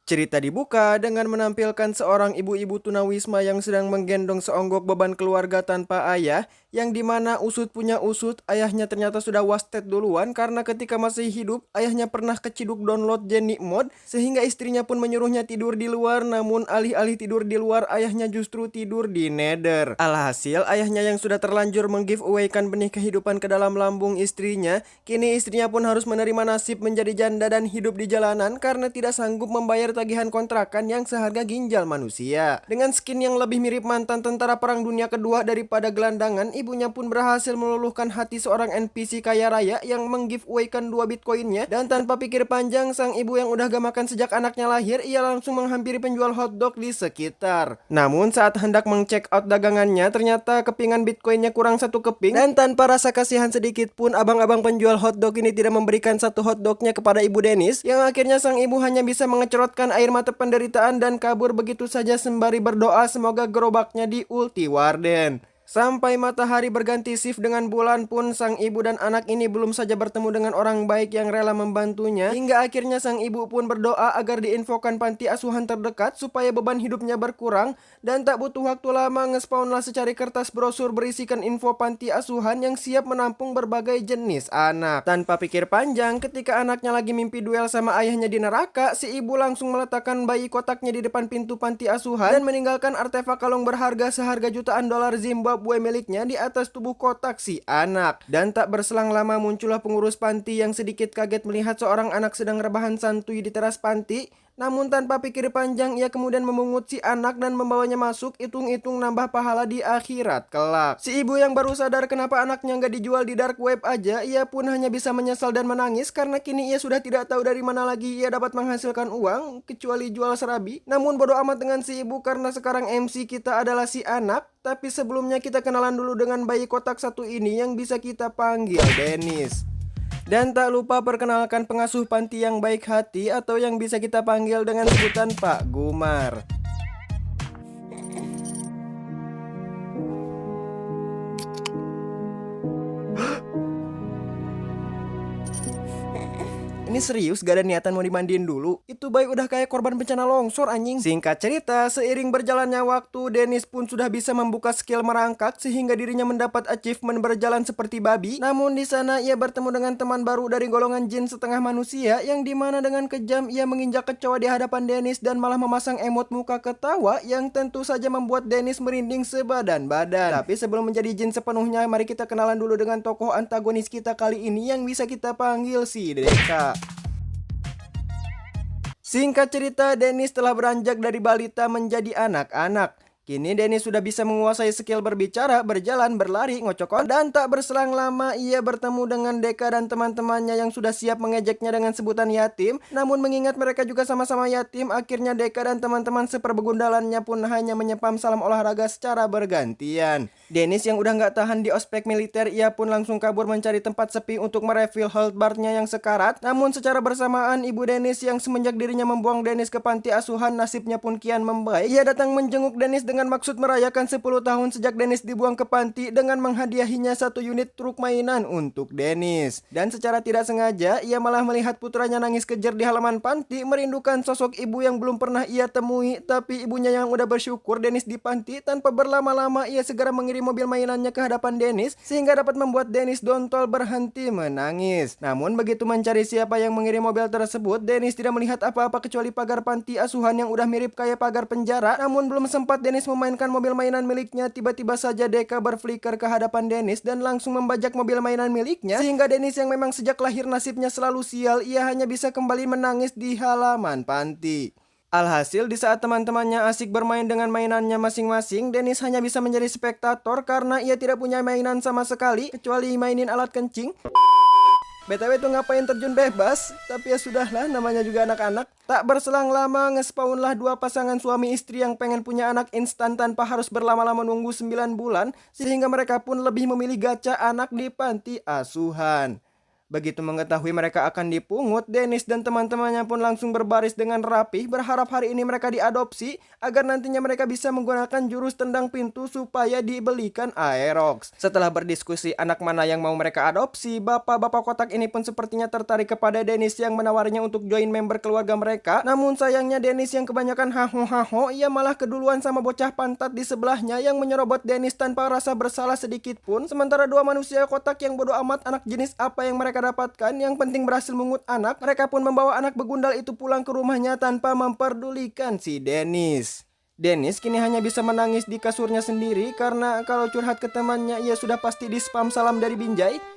Cerita dibuka dengan menampilkan seorang ibu-ibu tunawisma yang sedang menggendong seonggok beban keluarga tanpa ayah, yang dimana usut punya usut, ayahnya ternyata sudah wasted duluan karena ketika masih hidup, ayahnya pernah keciduk download Jenny Mod, sehingga istrinya pun menyuruhnya tidur di luar, namun alih-alih tidur di luar, ayahnya justru tidur di nether. Alhasil, ayahnya yang sudah terlanjur meng-giveaway-kan benih kehidupan ke dalam lambung istrinya, kini istrinya pun harus menerima nasib menjadi janda dan hidup di jalanan karena tidak sanggup membayar tagihan kontrakan yang seharga ginjal manusia. Dengan skin yang lebih mirip mantan tentara perang dunia kedua daripada gelandangan, ibunya pun berhasil meluluhkan hati seorang NPC kaya raya yang meng-giveaway-kan 2 bitcoinnya, dan tanpa pikir panjang, sang ibu yang udah gak makan sejak anaknya lahir, ia langsung menghampiri penjual hotdog di sekitar. Namun saat hendak meng-check out dagangannya, ternyata kepingan bitcoinnya kurang satu keping, dan tanpa rasa kasihan sedikit pun, abang-abang penjual hotdog ini tidak memberikan satu hotdognya kepada ibu Dennis, yang akhirnya sang ibu hanya bisa mengecerotkan air mata penderitaan dan kabur begitu saja sembari berdoa semoga gerobaknya diulti Warden. Sampai matahari berganti shift dengan bulan pun, sang ibu dan anak ini belum saja bertemu dengan orang baik yang rela membantunya, hingga akhirnya sang ibu pun berdoa agar diinfokan panti asuhan terdekat supaya beban hidupnya berkurang, dan tak butuh waktu lama ngespawnlah secari kertas brosur berisikan info panti asuhan yang siap menampung berbagai jenis anak. Tanpa pikir panjang, ketika anaknya lagi mimpi duel sama ayahnya di neraka, si ibu langsung meletakkan bayi kotaknya di depan pintu panti asuhan dan meninggalkan artefak kalung berharga seharga jutaan dolar Zimbabwe miliknya di atas tubuh kotak si anak. Dan tak berselang lama muncullah pengurus panti yang sedikit kaget melihat seorang anak sedang rebahan santuy di teras panti. Namun tanpa pikir panjang, ia kemudian memungut si anak dan membawanya masuk, hitung-hitung nambah pahala di akhirat kelak. Si ibu yang baru sadar kenapa anaknya nggak dijual di dark web aja, ia pun hanya bisa menyesal dan menangis karena kini ia sudah tidak tahu dari mana lagi ia dapat menghasilkan uang kecuali jual serabi. Namun bodo amat dengan si ibu karena sekarang MC kita adalah si anak. Tapi sebelumnya kita kenalan dulu dengan bayi kotak satu ini yang bisa kita panggil Dennis. Dan tak lupa perkenalkan pengasuh panti yang baik hati atau yang bisa kita panggil dengan sebutan Pak Gumar. Ini serius gak ada niatan mau dimandiin dulu? Itu bayi udah kayak korban bencana longsor anjing. Singkat cerita, seiring berjalannya waktu, Dennis pun sudah bisa membuka skill merangkak sehingga dirinya mendapat achievement berjalan seperti babi. Namun di sana ia bertemu dengan teman baru dari golongan jin setengah manusia, yang dimana dengan kejam ia menginjak kecoa di hadapan Dennis dan malah memasang emot muka ketawa yang tentu saja membuat Dennis merinding sebadan-badan. Tapi sebelum menjadi jin sepenuhnya, mari kita kenalan dulu dengan tokoh antagonis kita kali ini yang bisa kita panggil si Deka. Singkat cerita, Dennis telah beranjak dari balita menjadi anak-anak. Kini Dennis sudah bisa menguasai skill berbicara, berjalan, berlari, ngocokon, dan tak berselang lama ia bertemu dengan Deka dan teman-temannya yang sudah siap mengejeknya dengan sebutan yatim. Namun mengingat mereka juga sama-sama yatim, akhirnya Deka dan teman-teman seperbegundalannya pun hanya menyepam salam olahraga secara bergantian. Dennis yang udah nggak tahan di ospek militer, ia pun langsung kabur mencari tempat sepi untuk merefill health bar-nya yang sekarat. Namun secara bersamaan, ibu Dennis yang semenjak dirinya membuang Dennis ke panti asuhan, nasibnya pun kian membaik. Ia datang menjenguk Dennis dengan maksud merayakan 10 tahun sejak Dennis dibuang ke panti dengan menghadiahinya satu unit truk mainan untuk Dennis. Dan secara tidak sengaja, ia malah melihat putranya nangis kejer di halaman panti, merindukan sosok ibu yang belum pernah ia temui. Tapi ibunya yang udah bersyukur Dennis di panti, tanpa berlama-lama ia segera mengirim mobil mainannya ke hadapan Dennis sehingga dapat membuat Dennis dontol berhenti menangis. Namun begitu mencari siapa yang mengirim mobil tersebut, Dennis tidak melihat apa-apa kecuali pagar panti asuhan yang udah mirip kayak pagar penjara. Namun belum sempat Dennis memainkan mobil mainan miliknya, tiba-tiba saja Deka berflicker ke hadapan Dennis dan langsung membajak mobil mainan miliknya, sehingga Dennis yang memang sejak lahir nasibnya selalu sial, ia hanya bisa kembali menangis di halaman panti. Alhasil di saat teman-temannya asik bermain dengan mainannya masing-masing, Dennis hanya bisa menjadi spektator karena ia tidak punya mainan sama sekali kecuali mainin alat kencing. BTW tuh ngapain terjun bebas? Tapi ya sudahlah, namanya juga anak-anak. Tak berselang lama ngespawnlah dua pasangan suami istri yang pengen punya anak instan tanpa harus berlama-lama nunggu 9 bulan, sehingga mereka pun lebih memilih gacha anak di panti asuhan. Begitu mengetahui mereka akan dipungut, Dennis dan teman-temannya pun langsung berbaris dengan rapih, berharap hari ini mereka diadopsi agar nantinya mereka bisa menggunakan jurus tendang pintu supaya dibelikan Aerox. Setelah berdiskusi anak mana yang mau mereka adopsi, bapak-bapak kotak ini pun sepertinya tertarik kepada Dennis yang menawarinya untuk join member keluarga mereka. Namun sayangnya Dennis yang kebanyakan haho-haho, ia malah keduluan sama bocah pantat di sebelahnya yang menyerobot Dennis tanpa rasa bersalah sedikit pun. Sementara dua manusia kotak yang bodoh amat anak jenis apa yang mereka dapatkan, yang penting berhasil mengut anak, mereka pun membawa anak begundal itu pulang ke rumahnya tanpa memperdulikan si Dennis. Dennis kini hanya bisa menangis di kasurnya sendiri karena kalau curhat ke temannya ia sudah pasti di spam salam dari Binjai.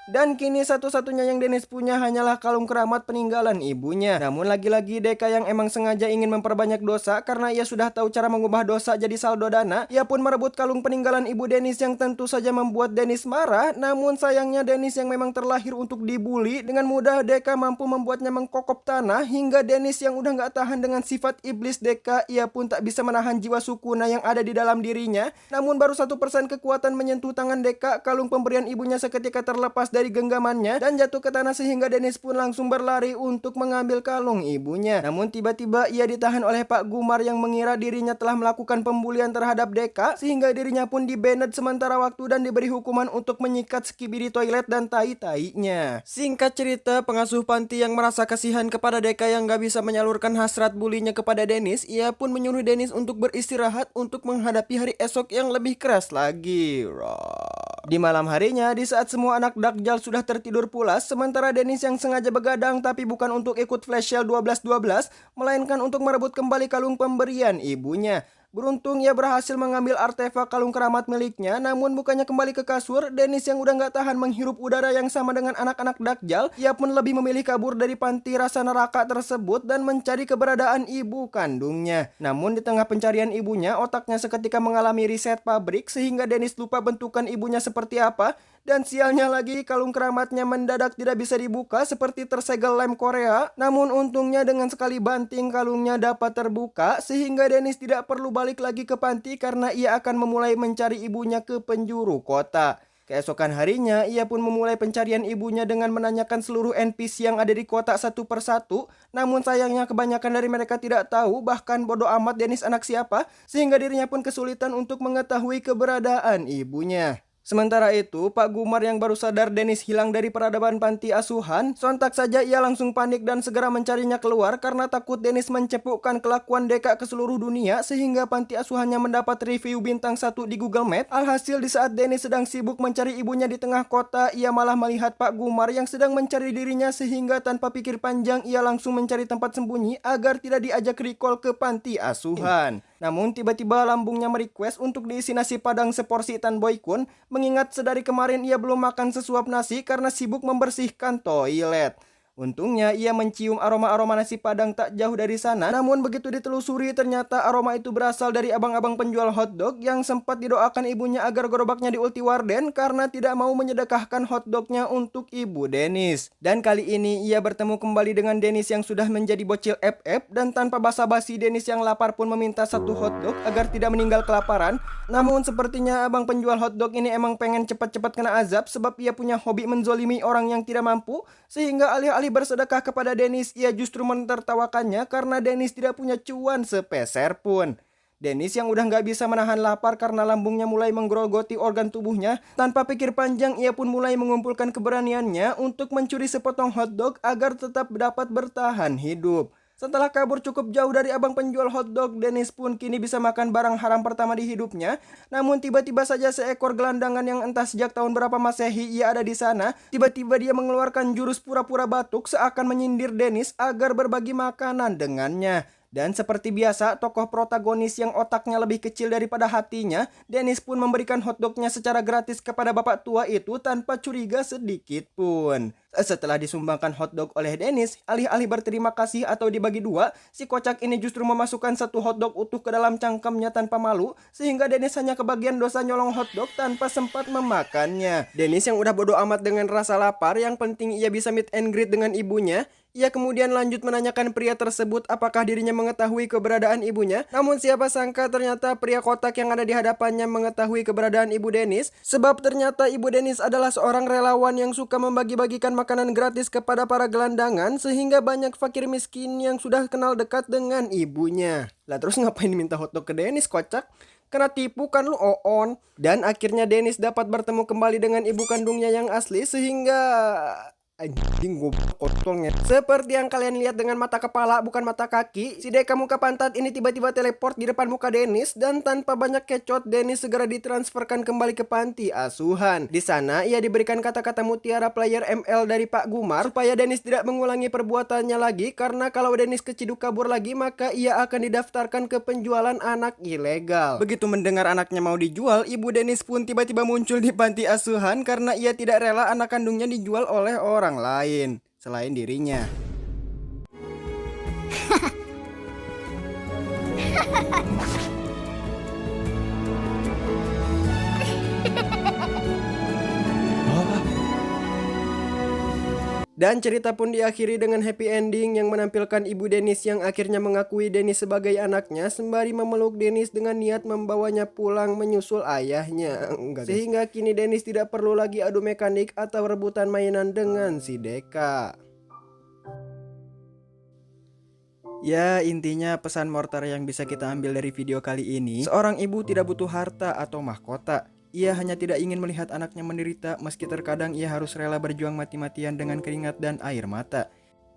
Dan kini satu-satunya yang Dennis punya hanyalah kalung keramat peninggalan ibunya. Namun lagi-lagi Deka yang emang sengaja ingin memperbanyak dosa karena ia sudah tahu cara mengubah dosa jadi saldo dana. Ia pun merebut kalung peninggalan ibu Dennis yang tentu saja membuat Dennis marah. Namun sayangnya Dennis yang memang terlahir untuk dibully, dengan mudah Deka mampu membuatnya mengkokop tanah. Hingga Dennis yang udah gak tahan dengan sifat iblis Deka, ia pun tak bisa menahan jiwa sukuna yang ada di dalam dirinya. Namun baru 1% kekuatan menyentuh tangan Deka, kalung pemberian ibunya seketika terlepas dari genggamannya dan jatuh ke tanah sehingga Dennis pun langsung berlari untuk mengambil kalung ibunya. Namun tiba-tiba ia ditahan oleh Pak Gumar yang mengira dirinya telah melakukan pembulian terhadap Deka sehingga dirinya pun dibanned sementara waktu dan diberi hukuman untuk menyikat skibidi toilet dan tai-tainya. Singkat cerita, pengasuh panti yang merasa kasihan kepada Deka yang gak bisa menyalurkan hasrat bulinya kepada Dennis, ia pun menyuruh Dennis untuk beristirahat untuk menghadapi hari esok yang lebih keras lagi. Di malam harinya, di saat semua anak Dakjal sudah tertidur pulas, sementara Dennis yang sengaja begadang tapi bukan untuk ikut flash sale 12-12, melainkan untuk merebut kembali kalung pemberian ibunya. Beruntung ia berhasil mengambil artefak kalung keramat miliknya, namun bukannya kembali ke kasur, Dennis yang udah gak tahan menghirup udara yang sama dengan anak-anak Dakjal, ia pun lebih memilih kabur dari panti rasa neraka tersebut dan mencari keberadaan ibu kandungnya. Namun di tengah pencarian ibunya, otaknya seketika mengalami riset pabrik sehingga Dennis lupa bentukan ibunya seperti apa. Dan sialnya lagi, kalung keramatnya mendadak tidak bisa dibuka seperti tersegel lem Korea. Namun untungnya dengan sekali banting kalungnya dapat terbuka sehingga Dennis tidak perlu balik lagi ke panti karena ia akan memulai mencari ibunya ke penjuru kota. Keesokan harinya, ia pun memulai pencarian ibunya dengan menanyakan seluruh NPC yang ada di kota satu persatu. Namun sayangnya kebanyakan dari mereka tidak tahu, bahkan bodoh amat Dennis anak siapa, sehingga dirinya pun kesulitan untuk mengetahui keberadaan ibunya. Sementara itu, Pak Gumar yang baru sadar Dennis hilang dari peradaban panti asuhan, sontak saja ia langsung panik dan segera mencarinya keluar karena takut Dennis mencepukkan kelakuan Deka ke seluruh dunia sehingga panti asuhannya mendapat review bintang 1 di Google Map. Alhasil di saat Dennis sedang sibuk mencari ibunya di tengah kota, ia malah melihat Pak Gumar yang sedang mencari dirinya sehingga tanpa pikir panjang ia langsung mencari tempat sembunyi agar tidak diajak recall ke panti asuhan. Namun tiba-tiba lambungnya merequest untuk diisi nasi padang seporsi Tan Boy Kun, mengingat sedari kemarin ia belum makan sesuap nasi karena sibuk membersihkan toilet. Untungnya ia mencium aroma-aroma nasi padang tak jauh dari sana. Namun begitu ditelusuri ternyata aroma itu berasal dari abang-abang penjual hotdog yang sempat didoakan ibunya agar gerobaknya diulti warden karena tidak mau menyedekahkan hotdognya untuk ibu Dennis. Dan kali ini ia bertemu kembali dengan Dennis yang sudah menjadi bocil FF, dan tanpa basa-basi Dennis yang lapar pun meminta satu hotdog agar tidak meninggal kelaparan. Namun sepertinya abang penjual hotdog ini emang pengen cepat-cepat kena azab sebab ia punya hobi menzolimi orang yang tidak mampu, sehingga alih-alih bersedekah kepada Dennis, ia justru menertawakannya karena Dennis tidak punya cuan sepeser pun. Dennis yang udah gak bisa menahan lapar karena lambungnya mulai menggerogoti organ tubuhnya, tanpa pikir panjang ia pun mulai mengumpulkan keberaniannya untuk mencuri sepotong hotdog agar tetap dapat bertahan hidup. Setelah kabur cukup jauh dari abang penjual hotdog, Dennis pun kini bisa makan barang haram pertama di hidupnya. Namun tiba-tiba saja seekor gelandangan yang entah sejak tahun berapa Masehi ia ada di sana, tiba-tiba dia mengeluarkan jurus pura-pura batuk seakan menyindir Dennis agar berbagi makanan dengannya. Dan seperti biasa, tokoh protagonis yang otaknya lebih kecil daripada hatinya, Dennis pun memberikan hotdognya secara gratis kepada bapak tua itu tanpa curiga sedikit pun. Setelah disumbangkan hotdog oleh Dennis, alih-alih berterima kasih atau dibagi dua, si kocak ini justru memasukkan satu hotdog utuh ke dalam cangkemnya tanpa malu, sehingga Dennis hanya kebagian dosa nyolong hotdog tanpa sempat memakannya. Dennis yang udah bodo amat dengan rasa lapar, yang penting ia bisa meet and greet dengan ibunya, Ia kemudian lanjut menanyakan pria tersebut apakah dirinya mengetahui keberadaan ibunya. Namun siapa sangka ternyata pria kotak yang ada di hadapannya mengetahui keberadaan ibu Denis. Sebab ternyata ibu Denis adalah seorang relawan yang suka membagi-bagikan makanan gratis kepada para gelandangan. Sehingga banyak fakir miskin yang sudah kenal dekat dengan ibunya. Lah terus ngapain minta hotdog ke Denis, kocak? Kena tipu kan lu, Oon. Dan akhirnya Denis dapat bertemu kembali dengan ibu kandungnya yang asli sehingga... Anjing gue kotornya. Seperti yang kalian lihat dengan mata kepala bukan mata kaki, si Deka muka pantat ini tiba-tiba teleport di depan muka Denis dan tanpa banyak kecot Denis segera ditransferkan kembali ke panti asuhan. Di sana ia diberikan kata-kata mutiara player ML dari Pak Gumar supaya Denis tidak mengulangi perbuatannya lagi karena kalau Denis keciduk kabur lagi maka ia akan didaftarkan ke penjualan anak ilegal. Begitu mendengar anaknya mau dijual, ibu Denis pun tiba-tiba muncul di panti asuhan karena ia tidak rela anak kandungnya dijual oleh orang lain selain dirinya. Dan cerita pun diakhiri dengan happy ending yang menampilkan ibu Denis yang akhirnya mengakui Denis sebagai anaknya sembari memeluk Denis dengan niat membawanya pulang menyusul ayahnya. Sehingga kini Denis tidak perlu lagi adu mekanik atau rebutan mainan dengan si Deka. Ya, intinya pesan mortar yang bisa kita ambil dari video kali ini, seorang ibu tidak butuh harta atau mahkota. Ia hanya tidak ingin melihat anaknya menderita meski terkadang ia harus rela berjuang mati-matian dengan keringat dan air mata.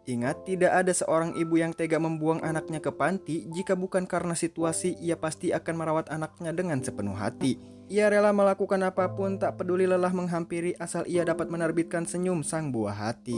Ingat, tidak ada seorang ibu yang tega membuang anaknya ke panti jika bukan karena situasi. Ia pasti akan merawat anaknya dengan sepenuh hati. Ia rela melakukan apapun, tak peduli lelah menghampiri asal ia dapat menerbitkan senyum sang buah hati.